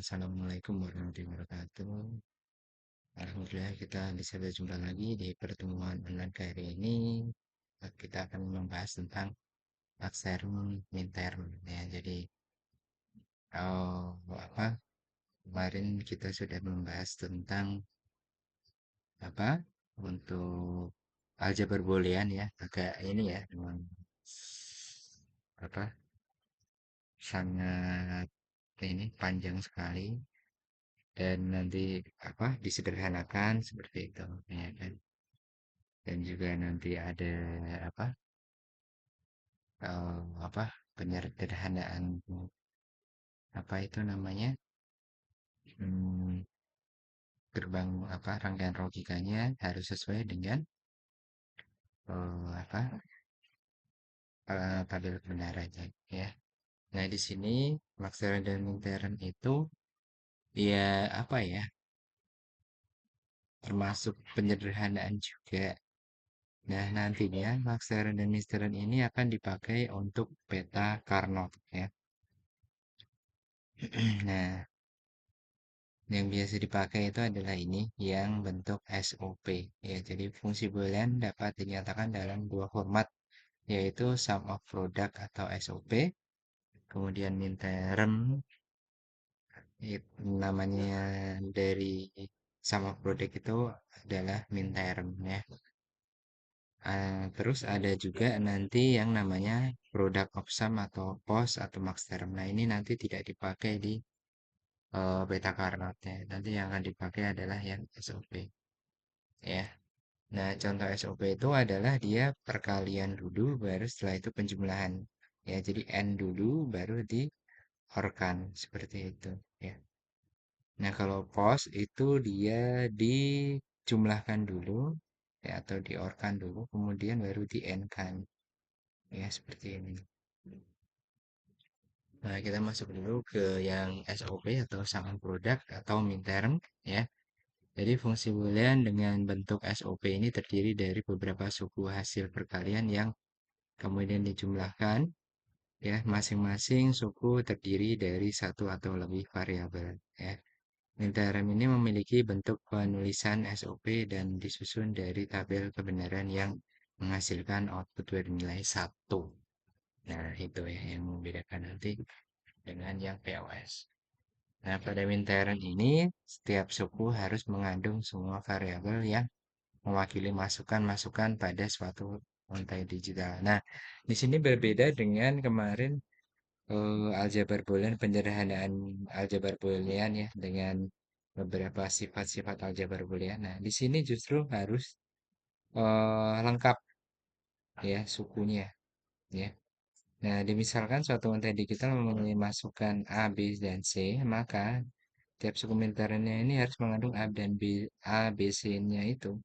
Assalamualaikum warahmatullahi wabarakatuh. Alhamdulillah kita bisa berjumpa lagi di pertemuan online kali ini. Kita akan membahas tentang Aksarun Minterm ya. Jadi apa kemarin kita sudah membahas tentang apa untuk aljabar boolean ya. Agak ini ya memang apa sangat ini panjang sekali dan nanti apa disederhanakan seperti itu ya kan. Dan juga nanti ada apa apa penyederhanaan apa itu namanya hmm, gerbang apa rangkaian logikanya harus sesuai dengan apa tabel kebenarannya ya. Nah di sini Maxwell dan Minterren itu ya apa ya termasuk penyederhanaan juga. Nah nantinya Maxwell dan Minterren ini akan dipakai untuk peta Carnot ya. Nah yang biasa dipakai itu adalah ini yang bentuk SOP ya. Jadi fungsi boolean dapat dinyatakan dalam dua format yaitu sum of product atau SOP, kemudian min term namanya dari sum of product itu adalah min term ya. Terus ada juga nanti yang namanya product of sum atau POS atau max term. Nah, ini nanti tidak dipakai di beta Carnot ya. Nanti yang akan dipakai adalah yang SOP ya. Nah, contoh SOP itu adalah dia perkalian dulu, baru setelah itu penjumlahan. Ya, jadi N dulu, baru diorkan, seperti itu. Ya. Nah, kalau POS itu dia dijumlahkan dulu, ya, atau diorkan dulu, kemudian baru di N-kan. Ya, seperti ini. Nah, kita masuk dulu ke yang SOP atau sum product atau midterm, ya. Jadi fungsi boolean dengan bentuk SOP ini terdiri dari beberapa suku hasil perkalian yang kemudian dijumlahkan ya masing-masing suku terdiri dari satu atau lebih variabel ya. Minterem ini memiliki bentuk penulisan SOP dan disusun dari tabel kebenaran yang menghasilkan output bernilai satu. Nah, itu ya yang membedakan nanti dengan yang POS. Nah, pada Minterem ini setiap suku harus mengandung semua variabel yang mewakili masukan-masukan pada suatu rantai digital. Nah, di sini berbeda dengan kemarin aljabar boolean penyederhanaan aljabar boolean ya dengan beberapa sifat-sifat aljabar boolean. Nah, di sini justru harus lengkap ya sukunya ya. Nah, dimisalkan suatu rantai digital mempunyai masukan A, B, dan C, maka tiap suku militernya ini harus mengandung A dan B, A, B, C-nya itu.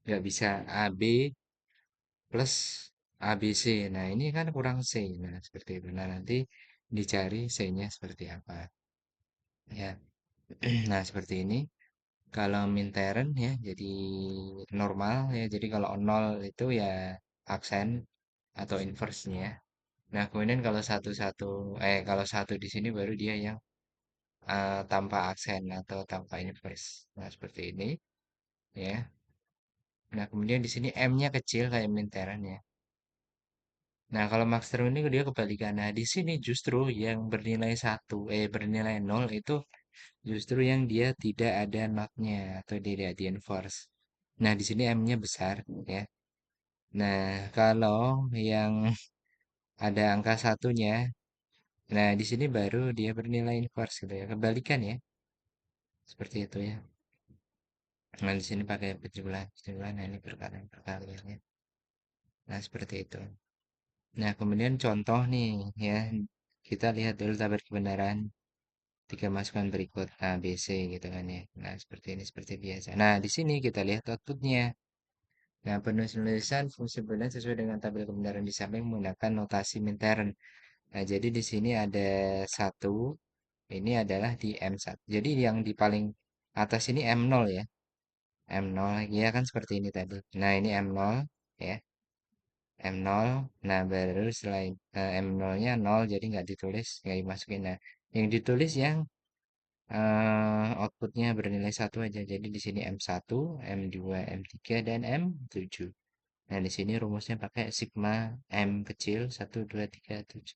Nggak bisa A, B plus A, B, C. Nah, ini kan kurang C. Nah, seperti itu. Nah, nanti dicari C-nya seperti apa. Ya, nah seperti ini. Kalau minteren ya, jadi normal ya. Jadi kalau nol itu ya aksen atau inverse-nya. Nah, kemudian kalau kalau satu di sini baru dia yang tanpa aksen atau tanpa inverse. Nah, seperti ini ya. Nah, kemudian di sini M-nya kecil kayak minteren ya. Nah, kalau max term ini dia kebalikan. Nah, di sini justru yang bernilai satu, bernilai nol itu justru yang dia tidak ada notnya atau tidak di enforce. Nah, di sini M-nya besar ya. Nah, kalau yang ada angka satunya, nah di sini baru dia bernilai inverse gitu ya. Kebalikan ya. Seperti itu ya. Nah, di sini pakai penjumlahan, penjumlahan, nah ini perkalian, perkaliannya. Nah, seperti itu. Nah, kemudian contoh nih ya. Kita lihat dulu tabel kebenaran tiga masukan berikut A, B, C gitu kan ya. Nah, seperti ini seperti biasa. Nah, di sini kita lihat outputnya. Nah, penulisan fungsi boolean sesuai dengan tabel kebenaran di samping menggunakan notasi Minterren. Nah, jadi di sini ada satu, ini adalah di M1. Jadi yang di paling atas ini M0 ya. M0, ya kan seperti ini tadi. Nah, ini M0 ya. M0, nah baru selain M0-nya 0, jadi nggak ditulis, nggak dimasukin. Nah, yang ditulis yang outputnya bernilai satu aja. Jadi di sini M1, M2, M3, dan M7. Nah, di sini rumusnya pakai sigma M kecil 1, 2, 3, 7.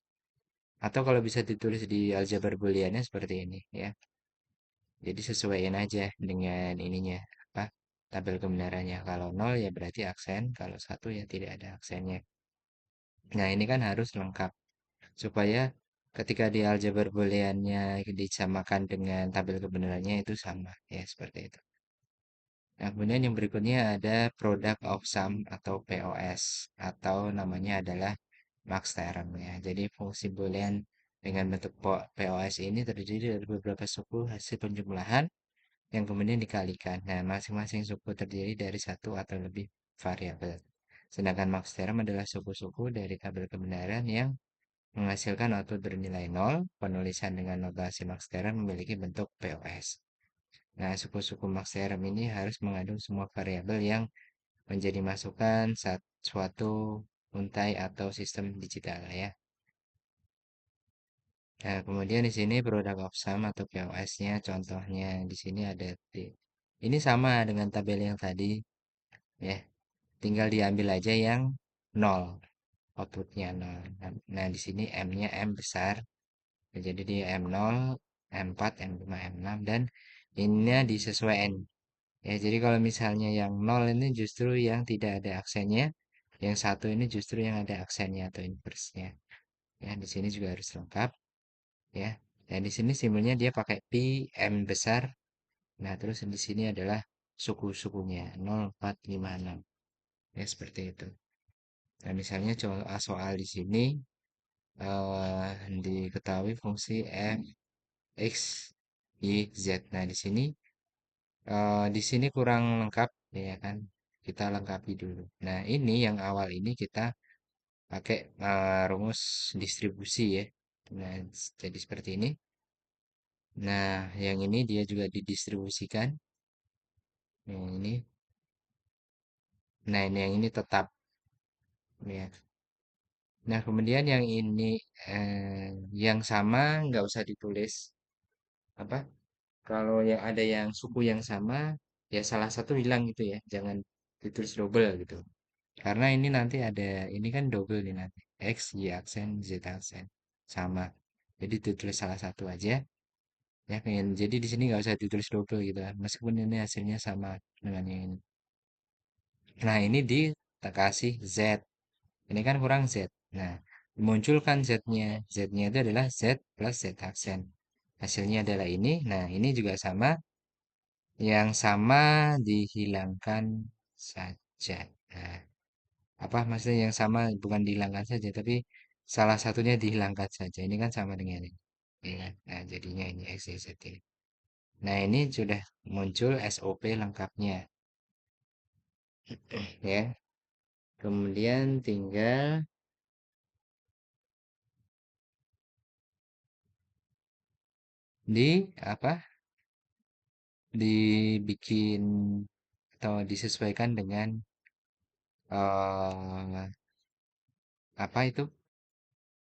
Atau kalau bisa ditulis di aljabar booleannya seperti ini ya. Jadi sesuaiin aja dengan ininya apa? Tabel kebenarannya. Kalau nol ya berarti aksen, kalau satu ya tidak ada aksennya. Nah, ini kan harus lengkap supaya ketika di aljabar booleannya disamakan dengan tabel kebenarannya itu sama ya seperti itu. Nah, kemudian yang berikutnya ada product of sum atau POS atau namanya adalah max theorem ya. Jadi fungsi boolean dengan bentuk POS ini terdiri dari beberapa suku hasil penjumlahan yang kemudian dikalikan. Nah, masing-masing suku terdiri dari satu atau lebih variabel. Sedangkan max theorem adalah suku-suku dari tabel kebenaran yang menghasilkan output bernilai nol. Penulisan dengan notasi max theorem memiliki bentuk POS. Nah, suku-suku max theorem ini harus mengandung semua variabel yang menjadi masukan suatu untai atau sistem digital ya. Nah, kemudian di sini product of sum atau POS-nya contohnya di sini ada ini sama dengan tabel yang tadi ya. Tinggal diambil aja yang nol, outputnya nol. Nah, di sini M-nya M besar. Jadi di M0, M4, M5, M6 dan ini disesuaikan. Ya, jadi kalau misalnya yang nol ini justru yang tidak ada aksennya, yang satu ini justru yang ada aksennya atau inverse-nya. Ya, di sini juga harus lengkap ya. Dan di sini simbolnya dia pakai pi M besar. Nah, terus di sini adalah suku-sukunya 0, 4, 5, 6. Ya, seperti itu. Nah, misalnya soal di sini diketahui fungsi f, x, y, z. Nah, di sini kurang lengkap ya kan. Kita lengkapi dulu. Nah, ini yang awal ini kita pakai rumus distribusi ya. Nah, jadi seperti ini. Nah, yang ini dia juga didistribusikan. Yang ini. Nah, ini yang ini tetap ya. Nah, kemudian yang ini yang sama nggak usah ditulis apa? Kalau yang ada yang suku yang sama, ya salah satu hilang gitu ya. Jangan ditulis double gitu. Karena ini nanti ada, ini kan double nih nanti. X, Y aksen, Z aksen. Sama. Jadi ditulis salah satu aja. Ya, jadi di sini nggak usah ditulis double gitu kan. Meskipun ini hasilnya sama dengan yang ini. Nah, ini dikasih Z. Ini kan kurang Z. Nah, munculkan Z-nya. Z-nya itu adalah Z plus Z aksen. Hasilnya adalah ini. Nah, ini juga sama. Yang sama dihilangkan saja. Nah, apa maksudnya yang sama bukan dihilangkan saja, tapi salah satunya dihilangkan saja. Ini kan sama dengan ini. Ya kan? Nah, jadinya ini X, Y, Z ini. Nah, ini sudah muncul SOP lengkapnya. Ya. Kemudian tinggal di apa? Dibikin atau disesuaikan dengan eh apa itu?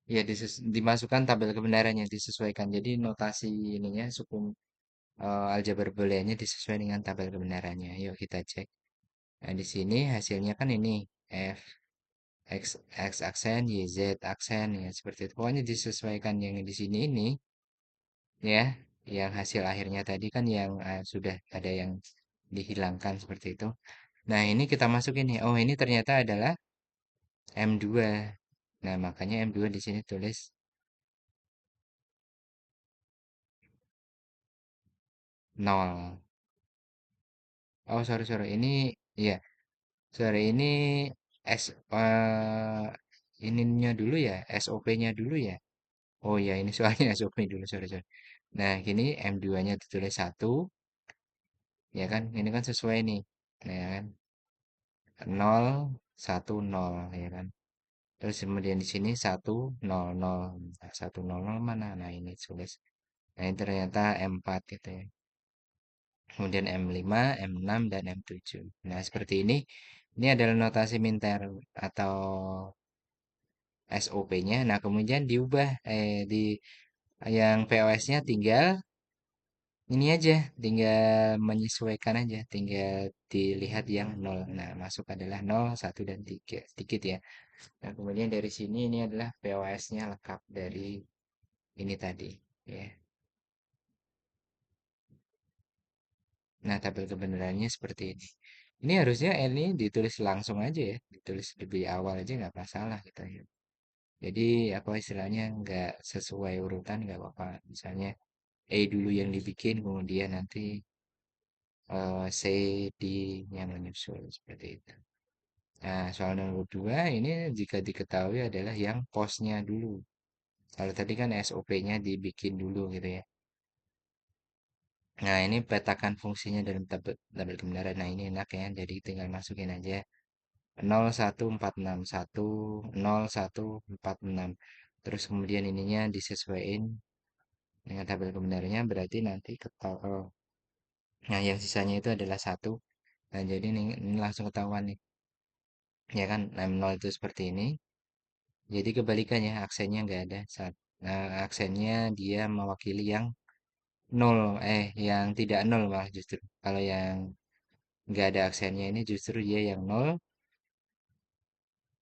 Ya, dimasukkan tabel kebenarannya disesuaikan. Jadi notasi ininya suku aljabar booleannya disesuaikan dengan tabel kebenarannya. Yuk kita cek. Nah, di sini hasilnya kan ini F X X aksen, Y Z aksen ya seperti itu. Pokoknya disesuaikan yang di sini ini ya, yang hasil akhirnya tadi kan yang sudah ada yang dihilangkan seperti itu. Nah, ini kita masukin nih. Oh, ini ternyata adalah M2. Nah, makanya M2 di sini tulis nol. Oh, sorry sorry. Ini ya, sorry ini S ininya dulu ya, SOP-nya dulu ya. Oh ya, ini soalnya SOP dulu, sorry sorry. Nah, gini M2-nya ditulis satu, ya kan? Ini kan sesuai nih. Nah, ya kan? Nol, satu, nol, ya kan? Terus kemudian di sini satu, nol, nol. Nah, satu, nol, nol mana? Nah, ini tulis. Nah, ini ternyata M4 gitu ya. Kemudian M5, M6, dan M7. Nah, seperti ini. Ini adalah notasi minter atau SOP-nya. Nah, kemudian diubah di yang POS-nya tinggal Ini aja, tinggal menyesuaikan aja, tinggal dilihat yang nol. Nah, masuk adalah nol, satu dan 3, sedikit ya. Nah, kemudian dari sini ini adalah POS-nya lengkap dari ini tadi, ya. Nah, tabel kebenarannya seperti ini. Ini harusnya ini ditulis langsung aja ya, ditulis lebih awal aja nggak masalah gitu ya. Jadi apa istilahnya nggak sesuai urutan nggak apa-apa. Misalnya dulu yang dibikin, kemudian nanti C, D yang menyusul seperti itu. Nah, soal nomor dua ini jika diketahui adalah yang posnya dulu. Kalau tadi kan SOP-nya dibikin dulu gitu ya. Nah, ini petakan fungsinya dalam tabel, tabel kebenaran. Nah, ini enak ya. Jadi tinggal masukin aja 01461 0146. Terus kemudian ininya disesuaikan dengan tabel kebenarannya berarti nanti ketahuan. Nah, yang sisanya itu adalah satu. Nah, jadi ini langsung ketahuan nih. Ya kan, 0 itu seperti ini. Jadi kebalikannya, aksennya nggak ada. Saat, aksennya dia mewakili yang nol, yang tidak nol malah justru. Kalau yang nggak ada aksennya ini justru dia yang nol,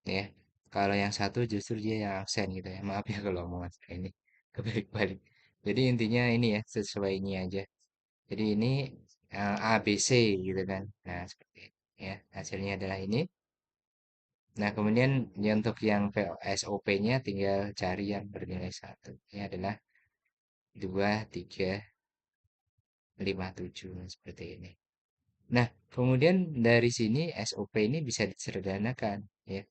ya. Kalau yang satu justru dia yang aksen gitu ya. Maaf ya kalau omongan saya ini kebalik-balik. Jadi intinya ini ya, sesuai ini aja. Jadi ini A, B, C gitu kan. Nah, seperti ini ya. Hasilnya adalah ini. Nah, kemudian untuk yang SOP-nya tinggal cari yang bernilai satu. Ini adalah 2357 seperti ini. Nah, kemudian dari sini SOP ini bisa disederhanakan ya.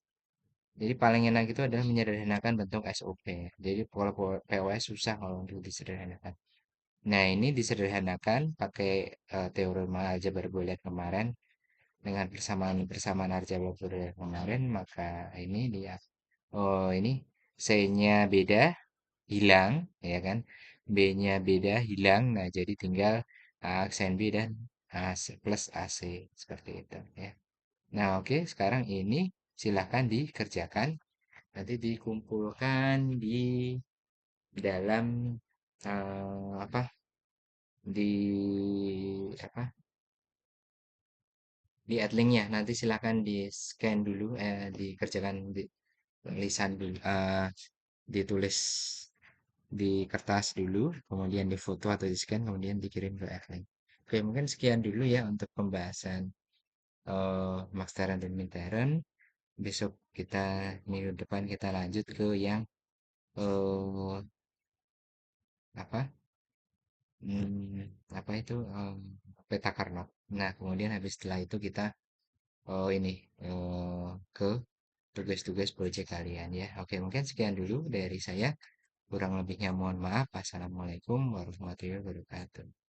Jadi paling enak itu adalah menyederhanakan bentuk SOP. Jadi kalau POS susah kalau untuk disederhanakan. Nah, ini disederhanakan pakai teorema aljabar boolean kemarin dengan persamaan aljabar boolean kemarin, maka ini dia, oh ini C-nya beda, hilang, ya kan? B-nya beda, hilang. Nah, jadi tinggal aksen B dan plus AC seperti itu ya. Nah, oke, sekarang ini silahkan dikerjakan. Nanti dikumpulkan di dalam apa? Di apa? Di adlinknya. Nanti silahkan di scan dulu, dikerjakan di tulisan dulu, ditulis di kertas dulu, kemudian difoto atau di scan, kemudian dikirim ke adlink. Oke, mungkin sekian dulu ya untuk pembahasan Maxteran dan Minteran. Besok kita minggu depan kita lanjut ke yang eh apa apa itu peta Karnot. Nah, kemudian habis setelah itu kita ini ke tugas-tugas proyek kalian ya. Oke, mungkin sekian dulu dari saya. Kurang lebihnya mohon maaf. Assalamualaikum warahmatullahi wabarakatuh.